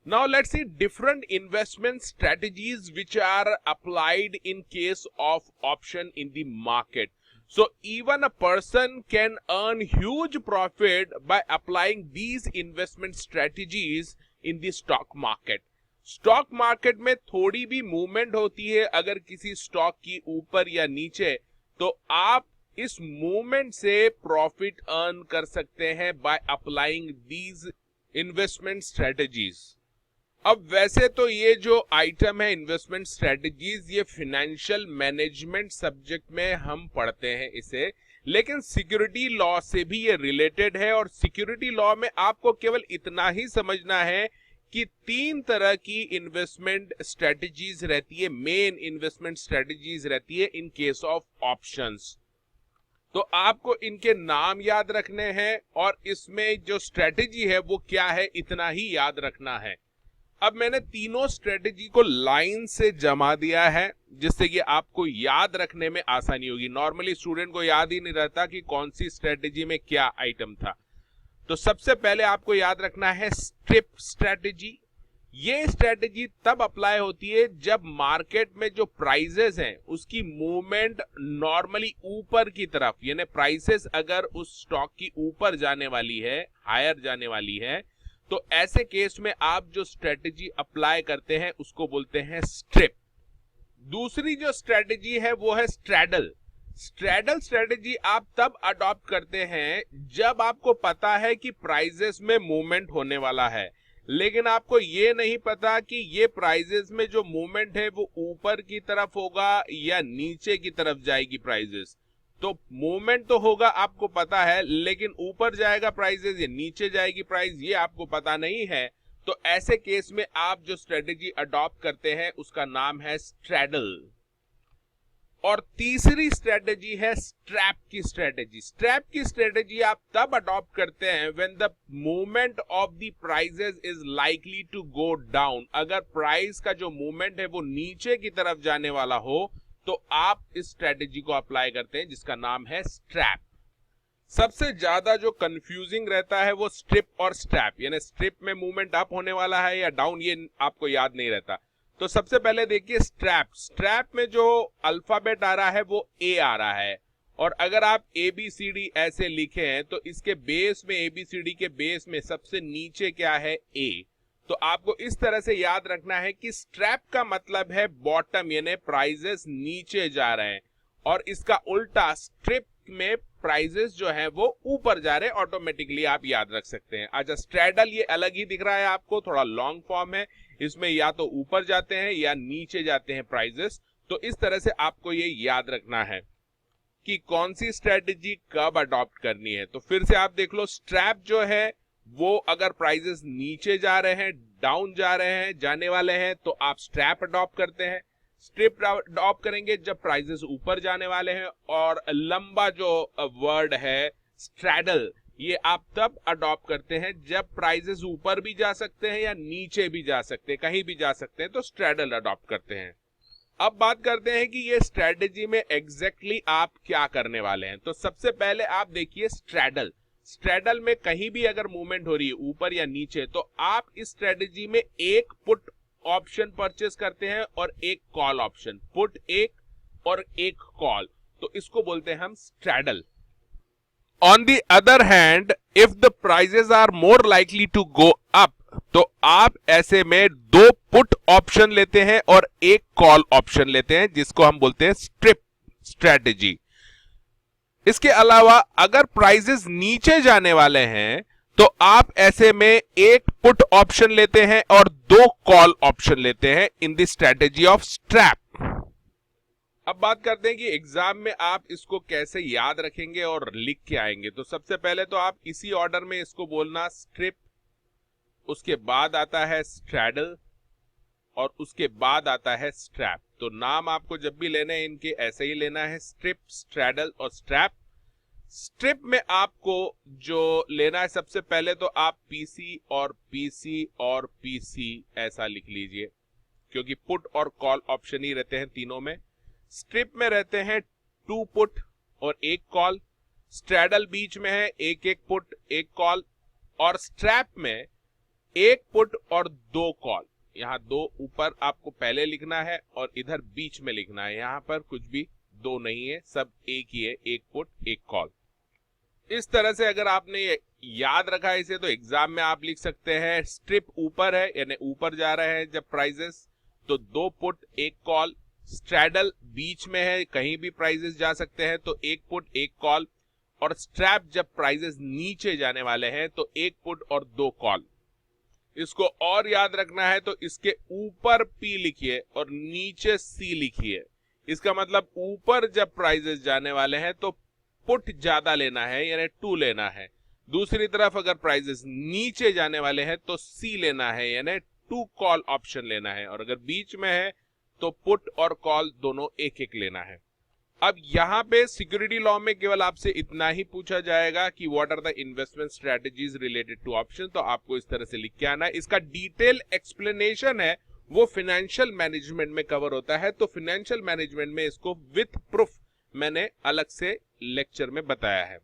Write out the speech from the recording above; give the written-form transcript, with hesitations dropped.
Now let's see different investment strategies which are applied in case of option in the market. So even a person can earn huge profit by applying these investment strategies in the stock market. Stock market में थोड़ी भी movement होती है अगर किसी stock की ऊपर या नीचे, तो आप इस मूवमेंट से प्रॉफिट अर्न कर सकते हैं by applying these investment strategies. अब वैसे तो ये जो आइटम है इन्वेस्टमेंट स्ट्रेटजीज, ये फाइनेंशियल मैनेजमेंट सब्जेक्ट में हम पढ़ते हैं इसे, लेकिन सिक्योरिटी लॉ से भी ये रिलेटेड है। और सिक्योरिटी लॉ में आपको केवल इतना ही समझना है कि 3 तरह की इन्वेस्टमेंट स्ट्रेटजीज रहती है, मेन इन्वेस्टमेंट स्ट्रेटजीज रहती है इन केस ऑफ ऑप्शंस। तो आपको इनके नाम याद रखने हैं और इसमें जो स्ट्रेटजी है वो क्या है इतना ही याद रखना है। अब मैंने तीनों स्ट्रेटजी को लाइन से जमा दिया है जिससे कि आपको याद रखने में आसानी होगी। नॉर्मली स्टूडेंट को याद ही नहीं रहता कि कौन सी स्ट्रेटजी में क्या आइटम था। तो सबसे पहले आपको याद रखना है स्ट्रिप स्ट्रेटजी। ये स्ट्रेटजी तब अप्लाई होती है जब मार्केट में जो प्राइसेस हैं उसकी मूवमेंट नॉर्मली ऊपर की तरफ, यानी प्राइसेस अगर उस स्टॉक की ऊपर जाने वाली है, हायर जाने वाली है, तो ऐसे केस में आप जो स्ट्रेटजी अप्लाई करते हैं उसको बोलते हैं स्ट्रिप। दूसरी जो स्ट्रेटजी है वो है स्ट्रैडल। स्ट्रैडल स्ट्रेटजी आप तब अडॉप्ट करते हैं जब आपको पता है कि प्राइसेस में मूवमेंट होने वाला है, लेकिन आपको ये नहीं पता कि ये प्राइसेस में जो मूवमेंट है वो ऊपर की तरफ होगा या नीचे की तरफ जाएगी प्राइसेस। तो मूवमेंट तो होगा आपको पता है, लेकिन ऊपर जाएगा प्राइसेस या नीचे जाएगी प्राइस ये आपको पता नहीं है। तो ऐसे केस में आप जो स्ट्रेटजी अडॉप्ट करते हैं उसका नाम है स्ट्रैडल। और तीसरी स्ट्रेटजी है स्ट्रैप की स्ट्रेटजी। स्ट्रैप की स्ट्रेटजी आप तब अडॉप्ट करते हैं when the movement of the prices is likely to go down. अगर प्राइस का जो मूवमेंट है वो नीचे की तरफ जाने वाला हो तो आप इस स्ट्रेटजी को अप्लाई करते हैं जिसका नाम है स्ट्रैप। सबसे ज्यादा जो कंफ्यूजिंग रहता है वो स्ट्रिप और स्ट्रैप, यानी स्ट्रिप में मूवमेंट अप होने वाला है या डाउन ये आपको याद नहीं रहता। तो सबसे पहले देखिए स्ट्रैप। स्ट्रैप में जो अल्फाबेट आ रहा है वो ए आ रहा है, और अगर आप ABCD ऐसे लिखे हैं तो इसके बेस में, ABCD के बेस में सबसे नीचे क्या है, ए। तो आपको इस तरह से याद रखना है कि स्ट्रैप का मतलब है बॉटम, यानी प्राइसेस नीचे जा रहे हैं, और इसका उल्टा स्ट्रिप में प्राइसेस जो है वो ऊपर जा रहे हैं। ऑटोमेटिकली आप याद रख सकते हैं। अच्छा, स्ट्रैडल ये अलग ही दिख रहा है आपको, थोड़ा लॉन्ग फॉर्म है, इसमें या तो ऊपर जाते हैं या नीचे जाते हैं प्राइसेस। तो इस तरह से आपको ये याद रखना है कि कौन सी स्ट्रेटजी कब अडॉप्ट करनी है। तो फिर से आप देख लो, स्ट्रैप जो है वो अगर प्राइसेस नीचे जा रहे हैं, डाउन जा रहे हैं, जाने वाले हैं, तो आप स्ट्रैप अडॉप्ट करते हैं। स्ट्रिप अडॉप्ट करेंगे जब प्राइसेस ऊपर जाने वाले हैं। और लंबा जो वर्ड है स्ट्रैडल, ये आप तब अडॉप्ट करते हैं जब प्राइसेस ऊपर भी जा सकते हैं या नीचे भी जा सकते हैं, कहीं भी जा सकते हैं, तो स्ट्रैडल अडॉप्ट करते हैं। अब बात करते हैं कि ये स्ट्रेटजी में एग्जैक्टली आप क्या करने वाले हैं। तो सबसे पहले आप देखिए स्ट्रैडल। स्ट्रैडल में कहीं भी अगर मूवमेंट हो रही है ऊपर या नीचे, तो आप इस स्ट्रेटजी में एक पुट ऑप्शन परचेस करते हैं और एक कॉल ऑप्शन। पुट एक और एक कॉल, तो इसको बोलते हैं हम straddle. On the other hand, if the prices are more likely to go up, तो आप ऐसे में 2 पुट ऑप्शन लेते हैं और एक कॉल ऑप्शन लेते हैं, जिसको हम बोलते हैं स्ट्रिप स्ट्रेटजी। इसके अलावा अगर प्राइसेस नीचे जाने वाले हैं तो आप ऐसे में एक पुट ऑप्शन लेते हैं और 2 कॉल ऑप्शन लेते हैं in the strategy of strap. अब बात करते हैं कि एग्जाम में आप इसको कैसे याद रखेंगे और लिख के आएंगे। तो सबसे पहले तो आप इसी ऑर्डर में इसको बोलना, स्ट्रिप, उसके बाद आता है स्ट्रैडल, और उसके बाद आता है स्ट्रैप। तो नाम आपको जब भी लेने हैं इनके ऐसे ही लेना है, स्ट्रिप, स्ट्रैडल और स्ट्रैप। स्ट्रिप में आपको जो लेना है, सबसे पहले तो आप पीसी और पीसी और पीसी ऐसा लिख लीजिए, क्योंकि पुट और कॉल ऑप्शन ही रहते हैं तीनों में। स्ट्रिप में रहते हैं 2 पुट और 1 कॉल, स्ट्रैडल बीच में है 1 1 पुट 1 कॉल, और स्ट्रैप में एक पुट और दो कॉल। यहाँ दो ऊपर आपको पहले लिखना है और इधर बीच में लिखना है, यहाँ पर कुछ भी दो नहीं है, सब एक ही है, एक पुट एक कॉल। इस तरह से अगर आपने याद रखा है इसे तो एग्जाम में आप लिख सकते हैं, स्ट्रिप ऊपर है यानी ऊपर जा रहे हैं जब प्राइजेस तो दो पुट एक कॉल, स्ट्रैडल बीच में है कहीं भी प्राइजेस जा सकते हैं तो एक पुट एक कॉल, और स्ट्रैप जब प्राइजेस नीचे जाने वाले हैं तो एक पुट और दो कॉल। इसको और याद रखना है तो इसके ऊपर P लिखिए और नीचे C लिखिए। इसका मतलब ऊपर जब प्राइजेस जाने वाले हैं तो पुट ज्यादा लेना है यानी 2 लेना है, दूसरी तरफ अगर प्राइजेस नीचे जाने वाले हैं तो C लेना है यानी 2 कॉल ऑप्शन लेना है, और अगर बीच में है तो पुट और कॉल दोनों एक एक लेना है। अब यहाँ पे सिक्योरिटी लॉ में केवल आपसे इतना ही पूछा जाएगा कि what are the investment strategies related to option, तो आपको इस तरह से लिख के आना है। इसका डिटेल एक्सप्लेनेशन है वो फाइनेंशियल मैनेजमेंट में कवर होता है, तो फाइनेंशियल मैनेजमेंट में इसको विथ प्रूफ मैंने अलग से लेक्चर में बताया है।